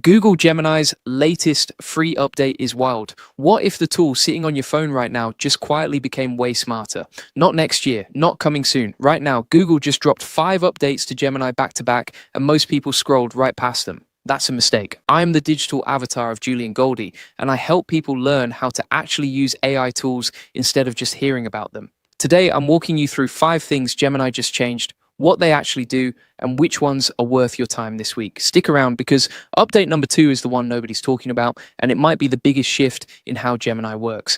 Google Gemini's latest free update is wild. What if the tool sitting on your phone right now just quietly became way smarter? Not next year, not coming soon. Right now, Google just dropped 5 updates to Gemini back to back, and most people scrolled right past them. That's a mistake. I'm the digital avatar of Julian Goldie, and I help people learn how to actually use AI tools instead of just hearing about them. Today, I'm walking you through 5 things Gemini just changed, what they actually do, and which ones are worth your time this week. Stick around because update number 2 is the one nobody's talking about, and it might be the biggest shift in how Gemini works.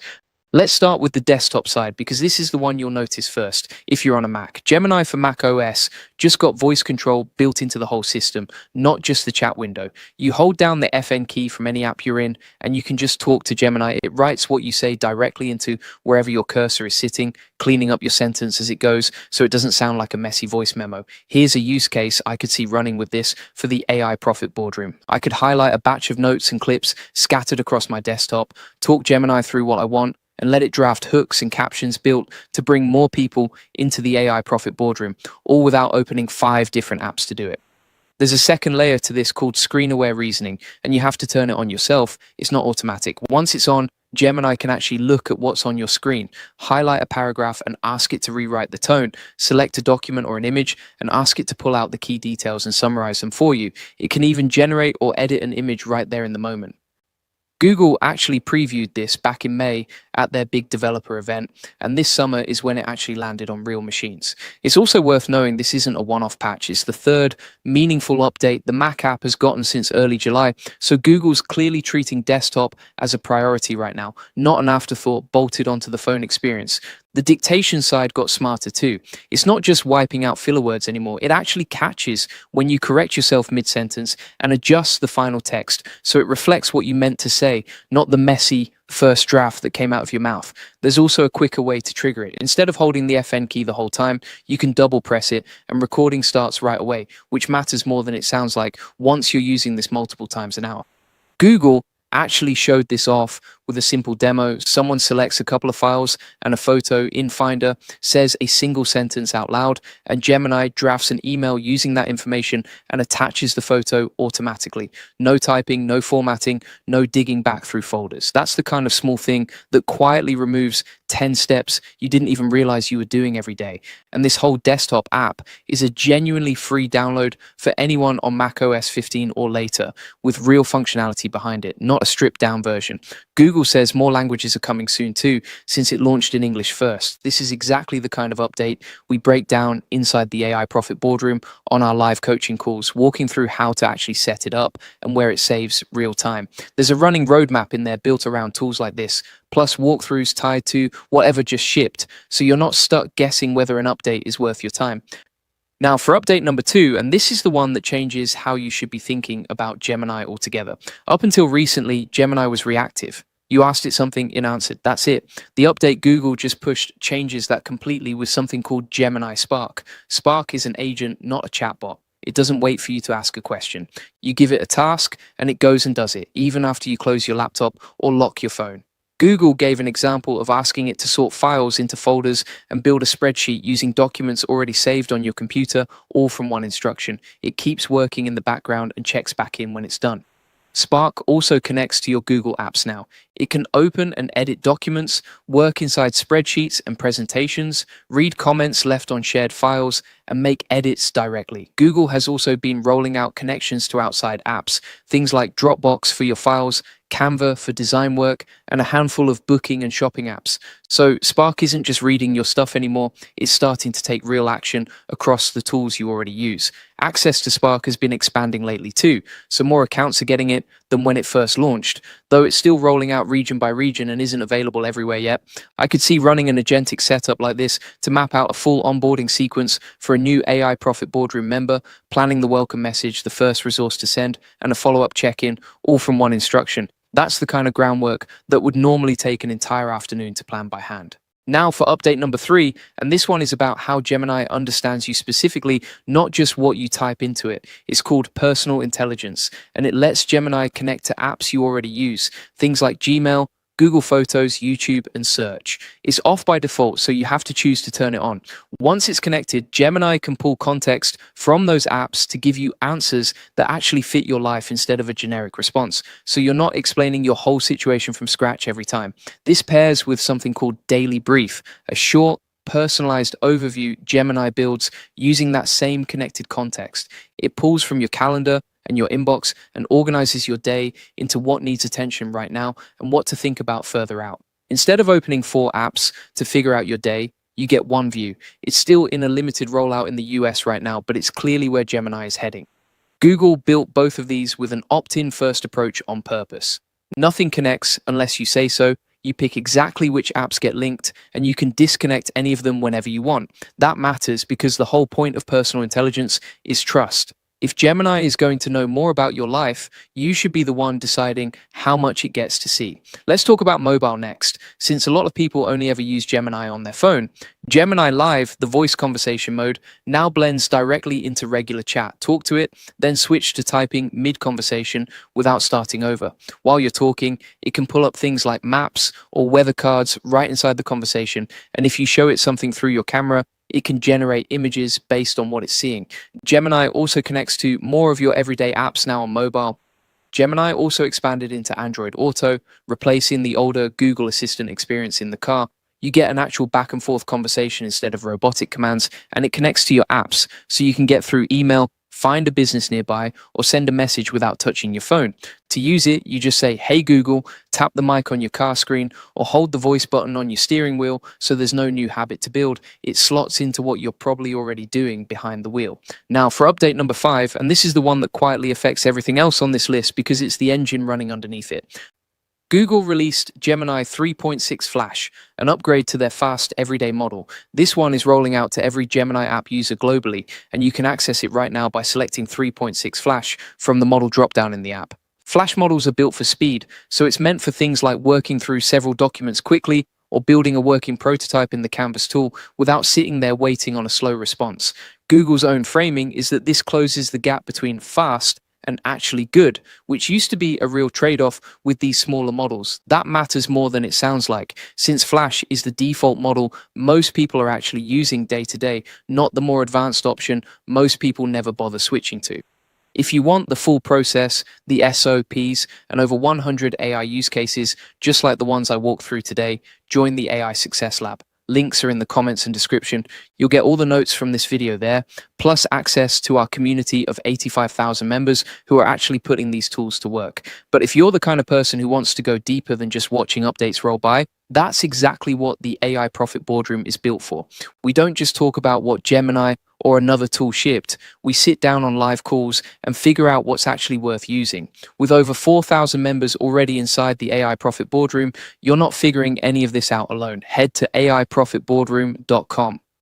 Let's start with the desktop side because this is the one you'll notice first if you're on a Mac. Gemini for Mac OS just got voice control built into the whole system, not just the chat window. You hold down the FN key from any app you're in and you can just talk to Gemini. It writes what you say directly into wherever your cursor is sitting, cleaning up your sentence as it goes so it doesn't sound like a messy voice memo. Here's a use case I could see running with this for the AI Profit Boardroom. I could highlight a batch of notes and clips scattered across my desktop, talk Gemini through what I want, and let it draft hooks and captions built to bring more people into the AI Profit Boardroom, all without opening 5 different apps to do it. There's a second layer to this called screen-aware reasoning, and you have to turn it on yourself. It's not automatic. Once it's on, Gemini can actually look at what's on your screen, highlight a paragraph and ask it to rewrite the tone, select a document or an image and ask it to pull out the key details and summarize them for you. It can even generate or edit an image right there in the moment. Google actually previewed this back in May at their big developer event, and this summer is when it actually landed on real machines. It's also worth knowing this isn't a one-off patch. It's the 3rd meaningful update the Mac app has gotten since early July, so Google's clearly treating desktop as a priority right now, not an afterthought bolted onto the phone experience. The dictation side got smarter too. It's not just wiping out filler words anymore. It actually catches when you correct yourself mid-sentence and adjusts the final text so it reflects what you meant to say, not the messy first draft that came out of your mouth. There's also a quicker way to trigger it. Instead of holding the FN key the whole time, you can double press it and recording starts right away, which matters more than it sounds like once you're using this multiple times an hour. Google actually showed this off with a simple demo. Someone selects a couple of files and a photo in Finder, says a single sentence out loud, and Gemini drafts an email using that information and attaches the photo automatically. No typing, no formatting, no digging back through folders. That's the kind of small thing that quietly removes 10 steps you didn't even realize you were doing every day. And this whole desktop app is a genuinely free download for anyone on Mac OS 15 or later, with real functionality behind it, not a stripped down version. Google says more languages are coming soon too, since it launched in English first. This is exactly the kind of update we break down inside the AI Profit Boardroom on our live coaching calls, walking through how to actually set it up and where it saves real time. There's a running roadmap in there built around tools like this, plus walkthroughs tied to whatever just shipped, so you're not stuck guessing whether an update is worth your time. Now for update number 2, and this is the one that changes how you should be thinking about Gemini altogether. Up until recently, Gemini was reactive. You asked it something, it answered. That's it. The update Google just pushed changes that completely with something called Gemini Spark. Spark is an agent, not a chatbot. It doesn't wait for you to ask a question. You give it a task and it goes and does it, even after you close your laptop or lock your phone. Google gave an example of asking it to sort files into folders and build a spreadsheet using documents already saved on your computer, all from one instruction. It keeps working in the background and checks back in when it's done. Spark also connects to your Google Apps now. It can open and edit documents, work inside spreadsheets and presentations, read comments left on shared files, and make edits directly. Google has also been rolling out connections to outside apps, things like Dropbox for your files, Canva for design work, and a handful of booking and shopping apps. So Spark isn't just reading your stuff anymore, it's starting to take real action across the tools you already use. Access to Spark has been expanding lately too, so more accounts are getting it than when it first launched. Though it's still rolling out region by region and isn't available everywhere yet, I could see running an agentic setup like this to map out a full onboarding sequence for a new AI Profit Boardroom member, planning the welcome message, the first resource to send, and a follow-up check-in, all from one instruction. That's the kind of groundwork that would normally take an entire afternoon to plan by hand. Now for update number 3, and this one is about how Gemini understands you specifically, not just what you type into it. It's called personal intelligence, and it lets Gemini connect to apps you already use, things like Gmail, Google Photos, YouTube, and Search. It's off by default, so you have to choose to turn it on. Once it's connected, Gemini can pull context from those apps to give you answers that actually fit your life instead of a generic response. So you're not explaining your whole situation from scratch every time. This pairs with something called Daily Brief, a short, personalized overview Gemini builds using that same connected context. It pulls from your calendar and your inbox and organizes your day into what needs attention right now and what to think about further out. Instead of opening 4 apps to figure out your day, you get one view. It's still in a limited rollout in the US right now, but it's clearly where Gemini is heading. Google built both of these with an opt-in first approach on purpose. Nothing connects unless you say so. You pick exactly which apps get linked, and you can disconnect any of them whenever you want. That matters because the whole point of personal intelligence is trust. If Gemini is going to know more about your life, you should be the one deciding how much it gets to see. Let's talk about mobile next. Since a lot of people only ever use Gemini on their phone, Gemini Live, the voice conversation mode, now blends directly into regular chat. Talk to it, then switch to typing mid-conversation without starting over. While you're talking, it can pull up things like maps or weather cards right inside the conversation, and if you show it something through your camera, it can generate images based on what it's seeing. Gemini also connects to more of your everyday apps now on mobile. Gemini also expanded into Android Auto, replacing the older Google Assistant experience in the car. You get an actual back and forth conversation instead of robotic commands, and it connects to your apps, so you can get through email, find a business nearby, or send a message without touching your phone. To use it, you just say, "Hey Google," tap the mic on your car screen, or hold the voice button on your steering wheel, so there's no new habit to build. It slots into what you're probably already doing behind the wheel. Now for update number 5, and this is the one that quietly affects everything else on this list because it's the engine running underneath it. Google released Gemini 3.6 Flash, an upgrade to their fast everyday model. This one is rolling out to every Gemini app user globally, and you can access it right now by selecting 3.6 Flash from the model dropdown in the app. Flash models are built for speed, so it's meant for things like working through several documents quickly or building a working prototype in the Canvas tool without sitting there waiting on a slow response. Google's own framing is that this closes the gap between fast and actually good, which used to be a real trade-off with these smaller models. That matters more than it sounds like, since Flash is the default model most people are actually using day to day, not the more advanced option most people never bother switching to. If you want the full process, the SOPs, and over 100 AI use cases, just like the ones I walked through today, join the AI Success Lab. Links are in the comments and description. You'll get all the notes from this video there, plus access to our community of 85,000 members who are actually putting these tools to work. But if you're the kind of person who wants to go deeper than just watching updates roll by, that's exactly what the AI Profit Boardroom is built for. We don't just talk about what Gemini or another tool shipped. We sit down on live calls and figure out what's actually worth using. With over 4,000 members already inside the AI Profit Boardroom, you're not figuring any of this out alone. Head to aiprofitboardroom.com.